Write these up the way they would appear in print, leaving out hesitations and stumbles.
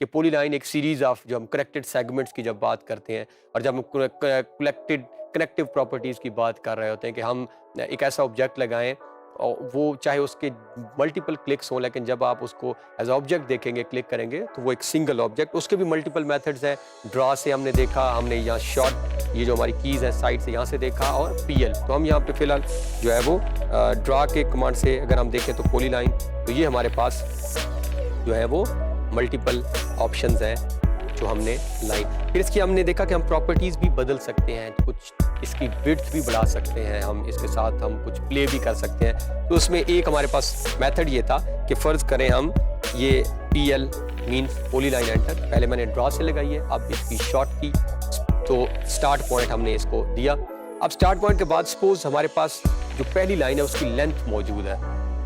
कि पॉलीलाइन एक series of जो हम कनेक्टेड सेगमेंट्स की जब बात करते हैं और जब हम कलेक्टेड कनेक्टिव प्रॉपर्टीज़ की बात कर रहे होते हैं कि हम एक ऐसा ऑब्जेक्ट लगाएं और वो चाहे उसके मल्टीपल क्लिक्स हों, लेकिन जब आप उसको एज ऑब्जेक्ट देखेंगे, क्लिक करेंगे तो वो एक सिंगल ऑब्जेक्ट, उसके भी मल्टीपल मेथड्स हैं। ड्रा से हमने देखा, हमने यहाँ शॉर्ट ये जो हमारी कीज़ हैं साइड से यहाँ से देखा, और पीएल। तो हम यहाँ पे फिलहाल जो है वो ड्रा के कमांड से अगर हम देखें तो पॉलीलाइन, तो ये हमारे पास जो है वो मल्टीपल ऑप्शंस हैं जो हमने लाइन। फिर इसकी हमने देखा कि हम प्रॉपर्टीज़ भी बदल सकते हैं, कुछ इसकी विड्थ भी बढ़ा सकते हैं, हम इसके साथ हम कुछ प्ले भी कर सकते हैं। तो उसमें एक हमारे पास मेथड ये था कि फ़र्ज़ करें हम ये पीएल मीन्स पॉलीलाइन एंटर, पहले मैंने ड्रा से लगाई है, अब इसकी शॉर्ट की, तो स्टार्ट पॉइंट हमने इसको दिया। अब स्टार्ट पॉइंट के बाद सपोज हमारे पास जो पहली लाइन है उसकी लेंथ मौजूद है,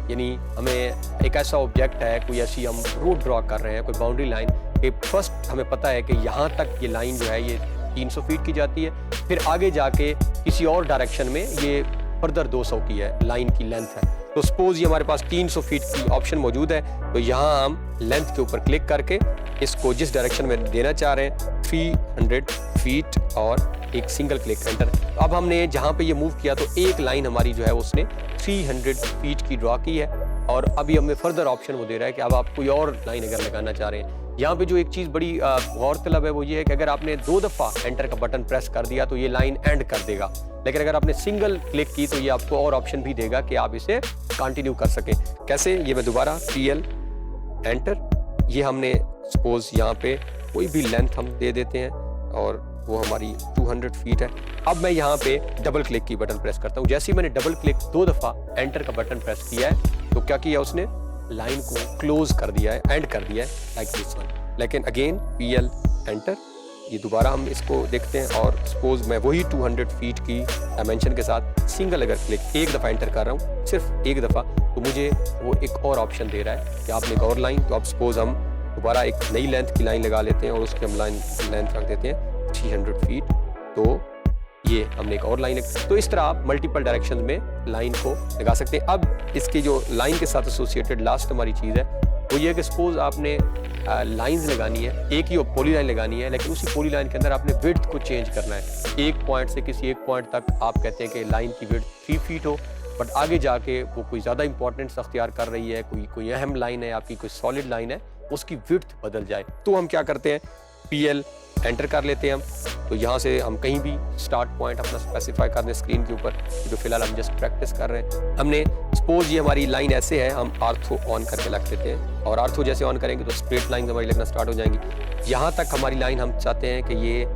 यानी हमें एक ऐसा ऑब्जेक्ट है, कोई ऐसी हम रोड ड्रॉ कर रहे हैं, कोई बाउंड्री लाइन, कि फर्स्ट हमें पता है कि यहाँ तक ये लाइन जो है ये 300 फीट की जाती है, फिर आगे जाके किसी और डायरेक्शन में ये फर्दर 200 की है, लाइन की लेंथ है। तो सपोज ये हमारे पास 300 फीट की ऑप्शन मौजूद है, तो यहाँ हम लेंथ के ऊपर क्लिक करके इसको जिस डायरेक्शन में देना चाह रहे हैं 300 फीट और एक सिंगल क्लिक एंटर। अब हमने जहाँ पे ये मूव किया तो एक लाइन हमारी जो है उसने 300 फीट की ड्रॉ की है, और अभी हमें फर्दर ऑप्शन वो दे रहा है कि अब आप कोई और लाइन अगर लगाना चाह रहे हैं। यहाँ पे जो एक चीज़ बड़ी गौरतलब है वो ये है कि अगर आपने 2 दफ़ा एंटर का बटन प्रेस कर दिया तो ये लाइन एंड कर देगा, लेकिन अगर आपने सिंगल क्लिक की तो ये आपको और ऑप्शन भी देगा कि आप इसे कंटिन्यू कर सकें। कैसे, ये मैं दोबारा पीएल एंटर, ये हमने सपोज यहाँ पे कोई भी लेंथ हम दे देते हैं और वो हमारी 200 फीट है। अब मैं यहाँ पे डबल क्लिक की बटन प्रेस करता हूँ। जैसे ही मैंने डबल क्लिक 2 दफ़ा एंटर का बटन प्रेस किया है तो क्या किया उसने, लाइन को क्लोज कर दिया है, एंड कर दिया है लाइक दिस वन। लेकिन अगेन पीएल एंटर, ये दोबारा हम इसको देखते हैं और सपोज मैं वही 200 फीट की डायमेंशन के साथ सिंगल अगर क्लिक एक दफ़ा एंटर कर रहा हूँ, सिर्फ एक दफ़ा, तो मुझे वो एक और ऑप्शन दे रहा है कि आपने एक और लाइन। तो अब सपोज हम दोबारा एक नई लेंथ की लाइन लगा लेते हैं और उसकी हम लाइन लेंथ रख देते हैं 300 फीट, तो ये हमने एक और लाइन। तो इस तरह आप मल्टीपल डायरेक्शन में लाइन को लगा सकते हैं। अब इसकी जो लाइन के साथ एसोसिएटेड लास्ट हमारी चीज़ है वो ये है कि सपोज आपने लाइंस लगानी है, एक ही पॉली लाइन लगानी है, लेकिन उसी पॉली लाइन के अंदर आपने विड्थ को चेंज करना है। एक पॉइंट से किसी एक पॉइंट तक आप कहते हैं कि लाइन की विड्थ 3 फीट हो, बट आगे जाके वो कोई ज़्यादा इंपॉर्टेंस अख्तियार कर रही है, कोई अहम लाइन है आपकी, कोई सॉलिड लाइन है, उसकी विड्थ बदल जाए, तो हम क्या करते हैं, पीएल एंटर कर लेते हैं हम। तो यहाँ से हम कहीं भी स्टार्ट पॉइंट अपना स्पेसिफाई कर दें स्क्रीन के ऊपर, जो फिलहाल हम जस्ट प्रैक्टिस कर रहे हैं। हमने सपोज ये हमारी लाइन ऐसे है, हम आर्थो ऑन करके रख देते हैं, और आर्थो जैसे ऑन करेंगे तो स्ट्रेट लाइन हमारी लगना स्टार्ट हो जाएंगी। यहाँ तक हमारी लाइन हम चाहते हैं कि ये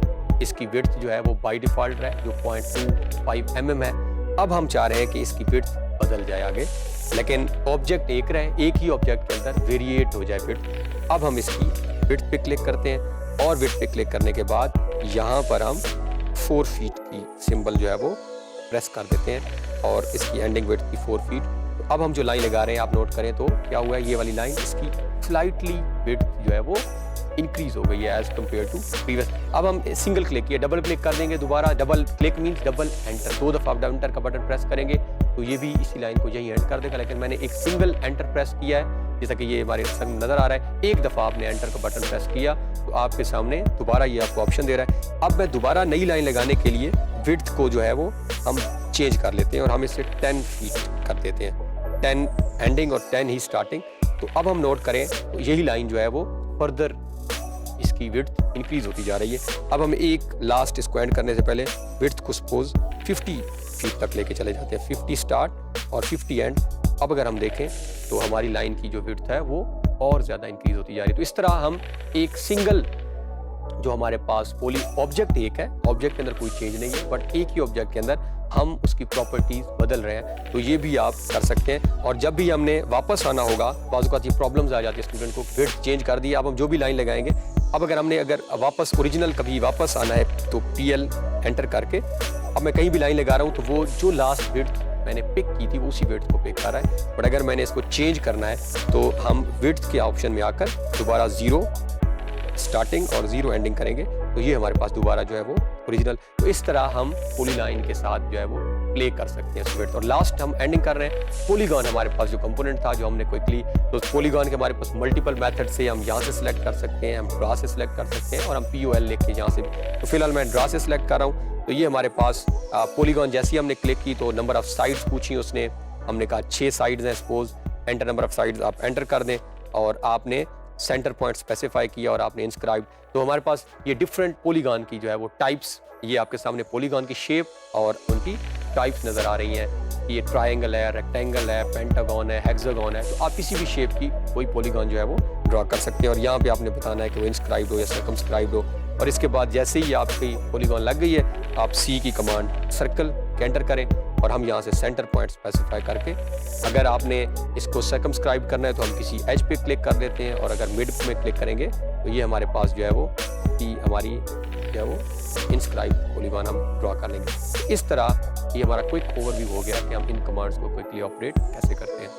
इसकी विड्थ जो है वो बाई डिफ़ॉल्ट रहे, जो 0.25 mm है। अब हम चाह रहे हैं कि इसकी विड्थ बदल जाए आगे, लेकिन ऑब्जेक्ट एक रहे, एक ही ऑब्जेक्ट के अंदर वेरिएट हो जाए विड्थ। अब हम इसकी विड्थ पे क्लिक करते हैं, और विड्थ पे क्लिक करने के बाद यहाँ पर हम 4 फीट की सिंबल जो है वो प्रेस कर देते हैं, और इसकी एंडिंग विड्थ की 4 फीट। तो अब हम जो लाइन लगा रहे हैं आप नोट करें तो क्या हुआ है, ये वाली लाइन इसकी स्लाइटली विड्थ जो है वो इंक्रीज हो गई है एज कम्पेयर टू प्रीवियस। अब हम सिंगल क्लिक किया, डबल क्लिक कर देंगे दोबारा, double click means double enter, 2 दफ़ा आप एंटर का बटन प्रेस करेंगे तो ये भी इसी लाइन को यही एंड कर देगा। लेकिन मैंने एक सिंगल एंटर प्रेस किया है, जैसा कि ये हमारे सामने नजर आ रहा है। एक दफ़ा आपने एंटर का बटन प्रेस किया तो आपके सामने दोबारा ये आपको ऑप्शन दे रहा है। अब मैं दोबारा नई लाइन लगाने के लिए विड्थ को जो है वो हम चेंज कर लेते हैं और हम इसे 10 फीट कर देते हैं, 10 एंडिंग और 10 ही स्टार्टिंग। तो अब हम नोट करें तो यही लाइन जो है वो फर्दर इसकी विड्थ इंक्रीज होती जा रही है। अब हम एक लास्ट इसको एंड करने से पहले विड्थ को सपोज 50 फीट तक लेके चले जाते हैं, 50 स्टार्ट और 50 एंड। अब अगर हम देखें तो हमारी लाइन की जो विड्थ है वो और ज़्यादा इंक्रीज होती जा रही है। तो इस तरह हम एक सिंगल जो हमारे पास पॉली ऑब्जेक्ट एक है, ऑब्जेक्ट के अंदर कोई चेंज नहीं है, बट एक ही ऑब्जेक्ट के अंदर हम उसकी प्रॉपर्टीज बदल रहे हैं, तो ये भी आप कर सकते हैं। और जब भी हमने वापस आना होगा, बाज़ औक़ात ये प्रॉब्लम्स आ जाती है स्टूडेंट को, विड्थ चेंज कर दी, अब हम जो भी लाइन लगाएंगे, अब अगर हमने वापस ओरिजिनल कभी वापस आना है तो पीएल एंटर करके अब मैं कहीं भी लाइन लगा रहा हूँ तो वो जो लास्ट विड्थ मैंने पिक की थी उसी विड्थ को पिक कर रहा है। बट अगर मैंने इसको चेंज करना है तो हम विड्थ के ऑप्शन में आकर दोबारा 0 स्टार्टिंग और 0 एंडिंग करेंगे, तो ये हमारे पास दोबारा जो है वो ओरिजिनल। तो इस तरह हम पॉली लाइन के साथ जो है वो प्ले कर सकते हैं विड्थ। और लास्ट हम एंडिंग कर रहे हैं पॉलीगॉन, हमारे पास जो कंपोनेंट था जो हमने क्विकली, तो पॉलीगॉन के हमारे पास मल्टीपल मेथड से हम यहाँ से सिलेक्ट कर सकते हैं, हम ड्रा से सिलेक्ट कर सकते हैं और हम POL लेके यहाँ से, तो फिलहाल मैं ड्रा से सिलेक्ट कर रहा हूँ। तो ये हमारे पास पॉलीगॉन जैसे ही हमने क्लिक की तो नंबर ऑफ साइड्स पूछी उसने, हमने कहा 6 साइड्स हैं suppose, enter number of sides आप एंटर कर दें और आपने सेंटर पॉइंट स्पेसिफाई किया और आपने इंस्क्राइब। तो हमारे पास ये डिफरेंट पॉलीगॉन की जो है वो टाइप्स, ये आपके सामने पॉलीगॉन की शेप और उनकी टाइप्स नज़र आ रही हैं। ये ट्रायंगल है, रेक्टेंगल है, पेंटागन है, हेक्सागन है, तो आप किसी भी शेप की कोई पॉलीगॉन जो है वो ड्रा कर सकते हैं। और यहाँ पे आपने बताना है कि वो इंस्क्राइब्ड हो या सर्कमस्क्राइब्ड हो। और इसके बाद जैसे ही आपकी पॉलीगॉन लग गई है, आप C की कमांड सर्कल के एंटर करें और हम यहाँ से सेंटर पॉइंट स्पेसिफाई करके, अगर आपने इसको सर्कमस्क्राइब करना है तो हम किसी एज पे क्लिक कर देते हैं और अगर मिड में क्लिक करेंगे तो ये हमारे पास जो है वो हमारी जो है वो इंस्क्राइब पॉलीगॉन हम ड्रा कर लेंगे। इस तरह ये हमारा क्विक ओवरव्यू हो गया कि हम इन कमांड्स को क्विकली ऑपरेट कैसे करते हैं।